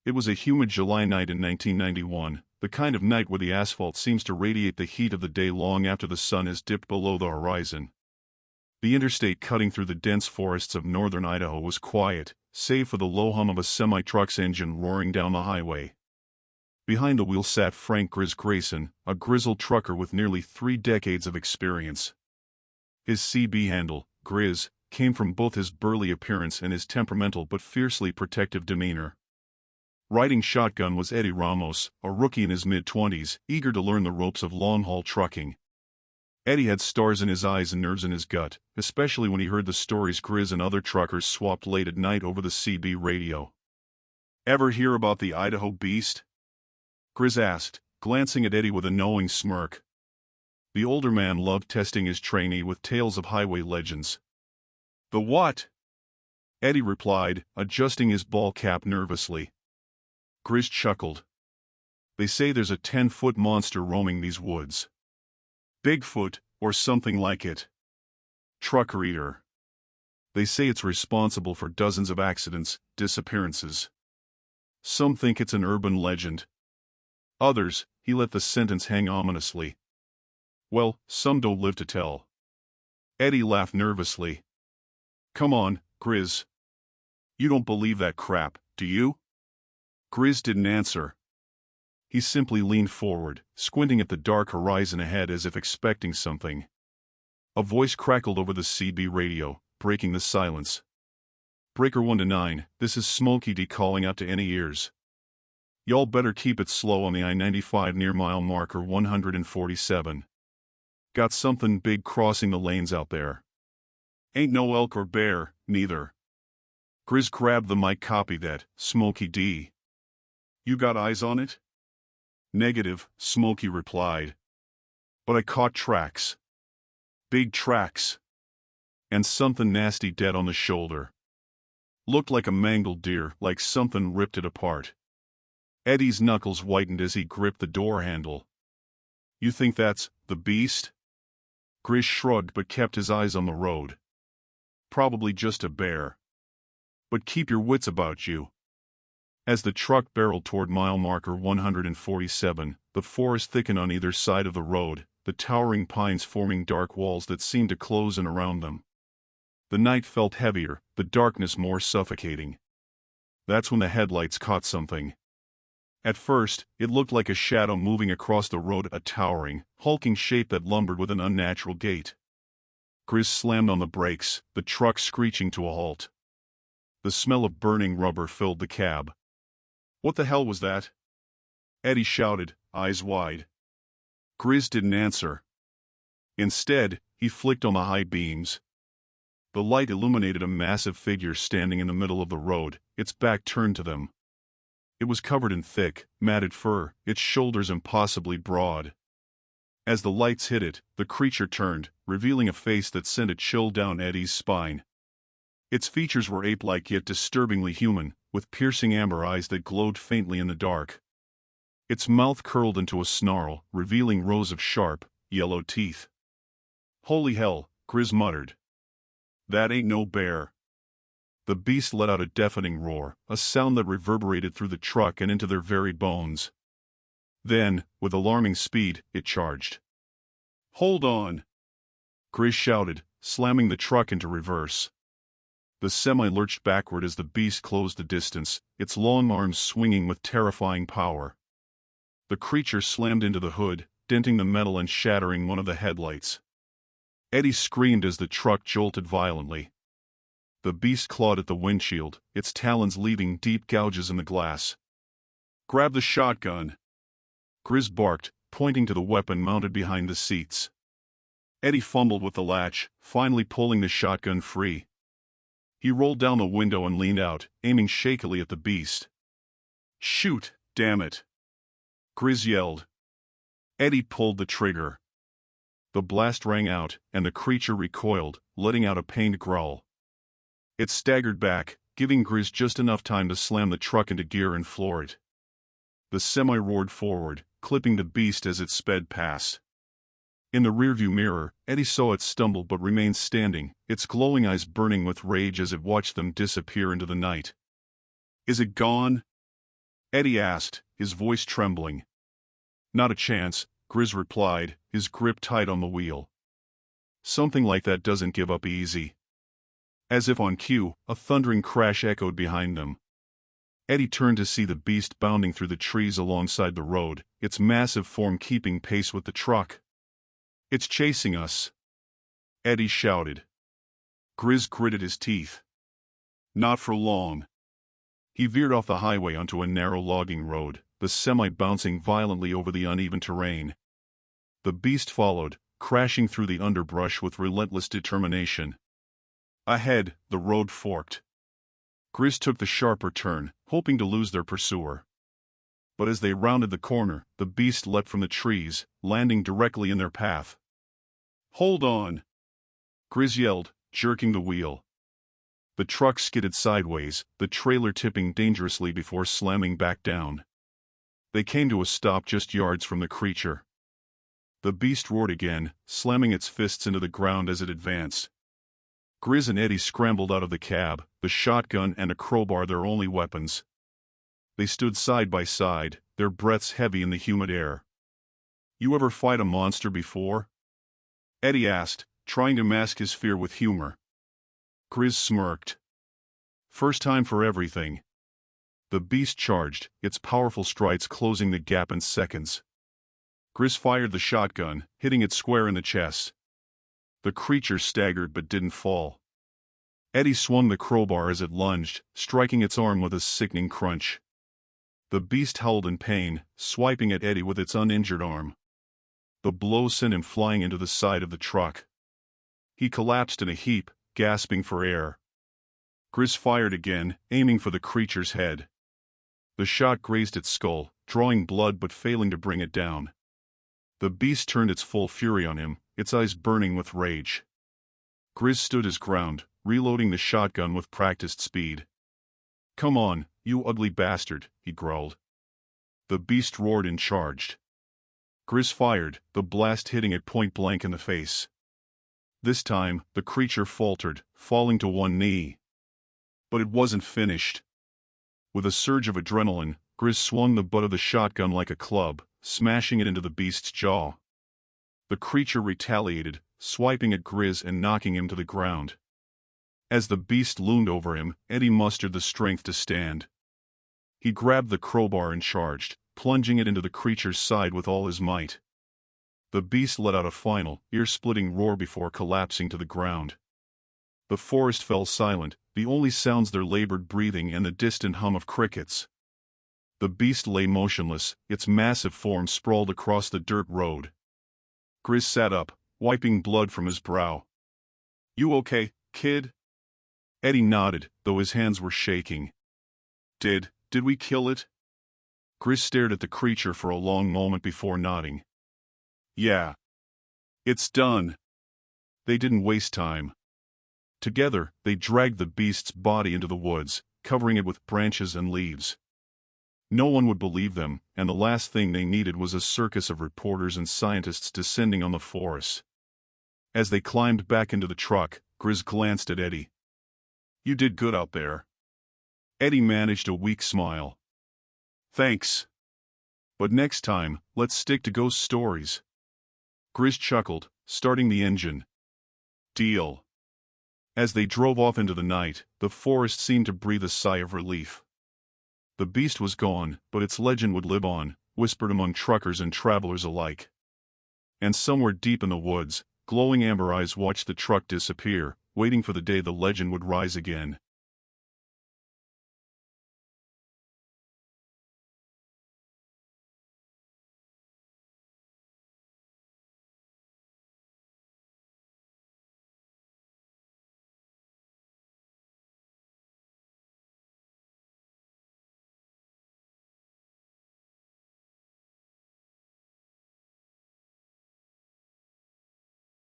It was a humid July night in 1991, the kind of night where the asphalt seems to radiate the heat of the day long after the sun has dipped below the horizon. The interstate cutting through the dense forests of northern Idaho was quiet, save for the low hum of a semi-truck's engine roaring down the highway. Behind the wheel sat Frank Grizz Grayson, a grizzled trucker with nearly 3 decades of experience. His CB handle, Grizz, came from both his burly appearance and his temperamental but fiercely protective demeanor. Riding shotgun was Eddie Ramos, a rookie in his mid-20s, eager to learn the ropes of long-haul trucking. Eddie had stars in his eyes and nerves in his gut, especially when he heard the stories Grizz and other truckers swapped late at night over the CB radio. "Ever hear about the Idaho Beast?" Grizz asked, glancing at Eddie with a knowing smirk. The older man loved testing his trainee with tales of highway legends. "The what?" Eddie replied, adjusting his ball cap nervously. Grizz chuckled. "They say there's a 10-foot monster roaming these woods. Bigfoot, or something like it. Trucker eater. They say it's responsible for dozens of accidents, disappearances. Some think it's an urban legend. Others," he let the sentence hang ominously. "Well, some don't live to tell." Eddie laughed nervously. "Come on, Grizz. You don't believe that crap, do you?" Grizz didn't answer. He simply leaned forward, squinting at the dark horizon ahead as if expecting something. A voice crackled over the CB radio, breaking the silence. "Breaker 1 to 9, this is Smokey D calling out to any ears. Y'all better keep it slow on the I-95 near mile marker 147. Got something big crossing the lanes out there. Ain't no elk or bear, neither." Grizz grabbed the mic. "Copy that, Smokey D. You got eyes on it?" "Negative," Smokey replied. "But I caught tracks. Big tracks. And something nasty dead on the shoulder. Looked like a mangled deer, like something ripped it apart." Eddie's knuckles whitened as he gripped the door handle. "You think that's the beast?" Grizz shrugged but kept his eyes on the road. "Probably just a bear. But keep your wits about you." As the truck barreled toward mile marker 147, the forest thickened on either side of the road, the towering pines forming dark walls that seemed to close in around them. The night felt heavier, the darkness more suffocating. That's when the headlights caught something. At first, it looked like a shadow moving across the road, a towering, hulking shape that lumbered with an unnatural gait. Grizz slammed on the brakes, the truck screeching to a halt. The smell of burning rubber filled the cab. "What the hell was that?" Eddie shouted, eyes wide. Grizz didn't answer. Instead, he flicked on the high beams. The light illuminated a massive figure standing in the middle of the road, its back turned to them. It was covered in thick, matted fur, its shoulders impossibly broad. As the lights hit it, the creature turned, revealing a face that sent a chill down Eddie's spine. Its features were ape-like yet disturbingly human, with piercing amber eyes that glowed faintly in the dark. Its mouth curled into a snarl, revealing rows of sharp, yellow teeth. "Holy hell," Grizz muttered. "That ain't no bear." The beast let out a deafening roar, a sound that reverberated through the truck and into their very bones. Then, with alarming speed, it charged. "Hold on!" Grizz shouted, slamming the truck into reverse. The semi lurched backward as the beast closed the distance, its long arms swinging with terrifying power. The creature slammed into the hood, denting the metal and shattering one of the headlights. Eddie screamed as the truck jolted violently. The beast clawed at the windshield, its talons leaving deep gouges in the glass. "Grab the shotgun!" Grizz barked, pointing to the weapon mounted behind the seats. Eddie fumbled with the latch, finally pulling the shotgun free. He rolled down the window and leaned out, aiming shakily at the beast. "Shoot, damn it!" Grizz yelled. Eddie pulled the trigger. The blast rang out, and the creature recoiled, letting out a pained growl. It staggered back, giving Grizz just enough time to slam the truck into gear and floor it. The semi roared forward, clipping the beast as it sped past. In the rearview mirror, Eddie saw it stumble but remained standing, its glowing eyes burning with rage as it watched them disappear into the night. "Is it gone?" Eddie asked, his voice trembling. Not a chance, Grizz replied, his grip tight on the wheel. Something like that doesn't give up easy. As if on cue, a thundering crash echoed behind them. Eddie turned to see the beast bounding through the trees alongside the road, its massive form keeping pace with the truck. It's chasing us, Eddie shouted. Grizz gritted his teeth. Not for long. He veered off the highway onto a narrow logging road, the semi bouncing violently over the uneven terrain. The beast followed, crashing through the underbrush with relentless determination. Ahead, the road forked. Grizz took the sharper turn, hoping to lose their pursuer. But as they rounded the corner, the beast leapt from the trees, landing directly in their path. Hold on! Grizz yelled, jerking the wheel. The truck skidded sideways, the trailer tipping dangerously before slamming back down. They came to a stop just yards from the creature. The beast roared again, slamming its fists into the ground as it advanced. Grizz and Eddie scrambled out of the cab, the shotgun and a crowbar their only weapons. They stood side by side, their breaths heavy in the humid air. You ever fight a monster before? Eddie asked, trying to mask his fear with humor. Grizz smirked. First time for everything. The beast charged, its powerful strides closing the gap in seconds. Grizz fired the shotgun, hitting it square in the chest. The creature staggered but didn't fall. Eddie swung the crowbar as it lunged, striking its arm with a sickening crunch. The beast howled in pain, swiping at Eddie with its uninjured arm. The blow sent him flying into the side of the truck. He collapsed in a heap, gasping for air. Grizz fired again, aiming for the creature's head. The shot grazed its skull, drawing blood but failing to bring it down. The beast turned its full fury on him, its eyes burning with rage. Grizz stood his ground, reloading the shotgun with practiced speed. Come on, you ugly bastard, he growled. The beast roared and charged. Grizz fired, the blast hitting it point blank in the face. This time, the creature faltered, falling to one knee. But it wasn't finished. With a surge of adrenaline, Grizz swung the butt of the shotgun like a club, smashing it into the beast's jaw. The creature retaliated, swiping at Grizz and knocking him to the ground. As the beast loomed over him, Eddie mustered the strength to stand. He grabbed the crowbar and charged, plunging it into the creature's side with all his might. The beast let out a final, ear-splitting roar before collapsing to the ground. The forest fell silent, the only sounds their labored breathing and the distant hum of crickets. The beast lay motionless, its massive form sprawled across the dirt road. Grizz sat up, wiping blood from his brow. You okay, kid? Eddie nodded, though his hands were shaking. Did we kill it? Grizz stared at the creature for a long moment before nodding. Yeah. It's done. They didn't waste time. Together, they dragged the beast's body into the woods, covering it with branches and leaves. No one would believe them, and the last thing they needed was a circus of reporters and scientists descending on the forest. As they climbed back into the truck, Grizz glanced at Eddie. You did good out there. Eddie managed a weak smile. Thanks. But next time, let's stick to ghost stories. Grizz chuckled, starting the engine. Deal. As they drove off into the night, the forest seemed to breathe a sigh of relief. The beast was gone, but its legend would live on, whispered among truckers and travelers alike. And somewhere deep in the woods, glowing amber eyes watched the truck disappear, waiting for the day the legend would rise again.